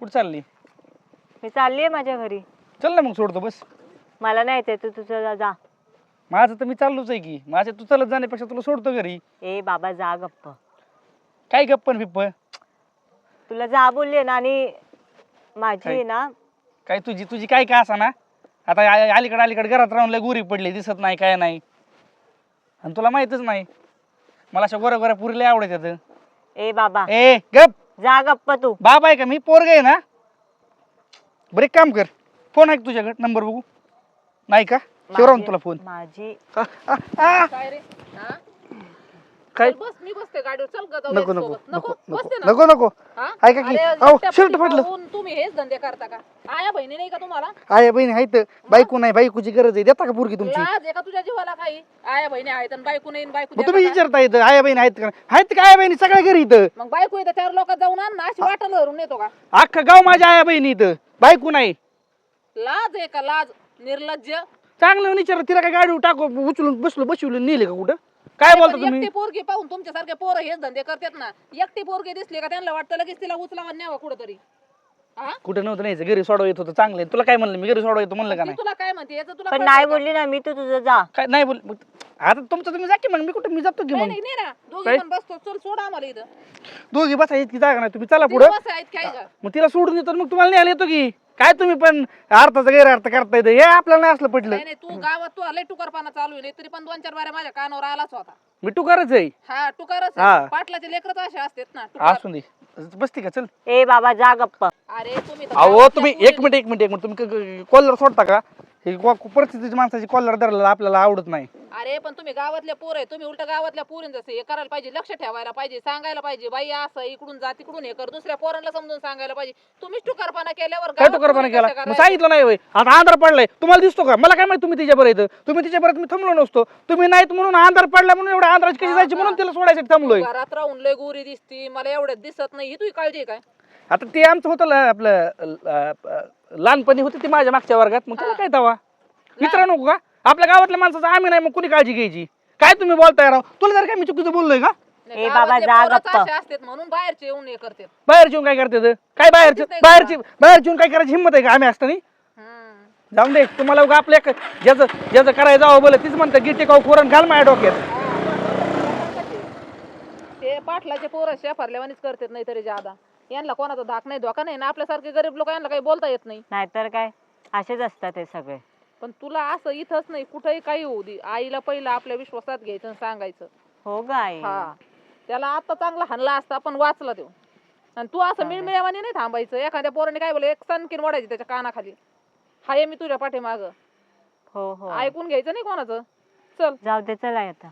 कुठं चालली? मी चालली आहे माझ्या घरी. चल ना मग सोडतो बस. मला नाही येते, तू तुझं जा. माझं तर मी चाललोच आहे की. माझ्या तू चालत जाण्यापेक्षा तुला सोडतो घरी. ए बाबा जा गप्प. काय गप्पन बिप्प? तुला जा बोलले ना. आणि माझी आहे ना. काय तुझी तुझी काय का असा ना. आता अलीकडे घरात राहून लय गोरी पडली, दिसत नाही काय नाही. आणि तुला माहितच नाही मला अशा गोऱ्या गोऱ्या पुरी लय आवडतात. ए बाबा ए गप. जा गप्प तू. बाबा आहे का मी? पोरग आहे ना. बरं एक काम कर, फोन आहे का तुझ्याकडे? नंबर बघू. नाही का? शिवराम तुला फोन. माझी काय रे? हा? काय? चल बस, मी बसते गाडीवर. चल ग जाऊ नको दे नको सोबत. नको बसते ना. नको नको. हा? ऐका की अरे, अहो एकट्या शर्ट पोटी फाटलं. पाहून तुम्ही हेच धंदे करता का? आया बहिणी नाही का तुम्हाला? आहे बहिणी आहेत. बायको नाही, बायकोची गरज आहे. देता का पोरगी तुमची? लाज आहे का तुझ्या जीवाला? काही आया बहिणी आहेत आणि बायको नाही, बायको मग देता तुम्ही का? विचारता येतं आया बहिणी आहेत का? आहेत का आया बहिणी सगळ्या घरी इथं? मग बायको येतं त्यावर लोकात जाऊन आण ना. अशी वाटण धरून येतो का? अख्खा गाव माझ्या आया बहिणी इथं. बायको नाही. लाज आहे का? लाज. निर्लज्ज. चांगलं विचार. तिला काय गाडी टाकू उचलून बसवून नेले का कुठं? काय बोलता पण तुम्ही? एकटी पोरगी पाहून तुमच्यासारखे पोरं हेच धंदे करतात ना. एकटी पोरगी दिसली का त्यांना वाटतं लगेच तिला उचलावा न्यावा कुठंतरी. हा? कुठं नव्हतं न्यायचं, घरी सोडवा येत होतं. चांगलं आहे. तुला काय म्हणलं मी? घरी सोडवा येतो म्हणलं का ती नाही? तुला काय म्हणते याचं तुला पण कळतं नाही का? बोलली ना मी, तू तुझं जा. काय नाही बोल मग. आता तुमचं तुम्ही जा की मग. मी कुठं मी जातो की नाही मग. नाही नाही ना. दोघी काय? पण बसतो. चल सोडा आम्हाला इथं. दोघी बसायची इतकी जागा नाही. तुम्ही चला तिथं पुढं. बसायचं काय का? मग तिला सोडून येतो मग तुम्हाला न्यायला येतो की. काय तुम्ही पण अर्थाचा गैरअर्थ करता येतं हे आपल्याला नाही असलं पटलं. नाही नाही, तू गावात तू लय टुकारपणा चालू आहे. तरी पण 2-4 बाऱ्या माझ्या कानावर आलाच होता. मी टुकारच आहे. हा टुकारच हा. आहे. पाटलाचे लेकरच असे असतात ना टुकार. असून दे. बसती का? चल. ए बाबा जा गप्प. अरे तुम्ही तर अहो गावातल्या तुम्ही पोरी- एक मिनिट तुम्ही कॉलर सोडता का? हे परिस्थितीची माणसाची कॉलर धरलेला आपल्याला आवडत नाही. अरे पण तुम्ही गावातले पोर आहे. तुम्ही उलट गावातल्या पोरींचं हे करायला पाहिजे. लक्ष ठेवायला पाहिजे. सांगायला पाहिजे बाई असं इकडून जा तिकडून हे कर. दुसऱ्या पोरांना समजून सांगायला पाहिजे. तुम्हीच टुकारपणा केल्यावर काय गावात टुकारपणा पोरी केला? कशा मग करायच्या? सांगितलं नाही होय. आता अंधार पडलाय. तुम्हाला दिसतो का? मला काय माहिती तुम्ही तिच्या बरं येतं. तुम्ही तिच्या बरं मी थांबलो नसतो. तुम्ही नाहीत म्हणून अंधार पडला म्हणून एवढ्या अंधाराची कशी जायची म्हणून तिला सोडायसाठी थांबलोय. घरात राहून लय गोरी दिसती. मला एवढ्यात दिसत नाही. ही तुझी काळजी आहे काय? आता ते आमचं होतं लहानपणी होती ती माझ्या मागच्या वर्गात. मग त्याला काय तवा विचारा नको का? आपल्या गावातल्या माणसाचं आम्ही नाही मग कुणी काळजी घ्यायची? काय तुम्ही बोलताय राव? तुला जर काय मी चुकीचं बोललोय का? नाही, ए बाबा, गावातले जा पोरंच गप्प. असे असतात म्हणून बाहेरचे येऊन हे करतात. बाहेरची येऊन काय करते? काय बाहेरची नाही बाहेरची येऊन काय करायची हिंमत आहे का आम्ही असताना? हम्म. जाऊन दे. तुम्हाला उगा आपल्या ज्याचं करायचं जावं बोल तीच म्हणतं गिट्टी काऊ खोरण घाल माझ्या डोक्यात. ते पाटलाचे पोरं शेफारल्यावानीच करतात नाही तरी जादा. यांना कोणाचा धाक नाही धोका नाही ना. आपल्यासारखे गरीब लोक यांना काही बोलता येत नाही. नाहीतर काय, असेच असतात ते सगळे. पण तुला असं इथंच नाही कुठेही काही होऊ दे. आईला पहिलं आपल्या विश्वासात घ्यायचं आणि सांगायचं. हो गाय. हा त्याला आता चांगला हाणला असता पण वाचला तो. आणि तू असं मिळमिळ्यावानी नाही थांबायचं. एखाद्या पोराने काय बोल एक सनकीन ओढायची त्याच्या कानाखाली. हाय मी तुझ्या पाठीमाग. हो हो ऐकून घ्यायचं नाही कोणाचं. चल जाऊ दे, चला आता.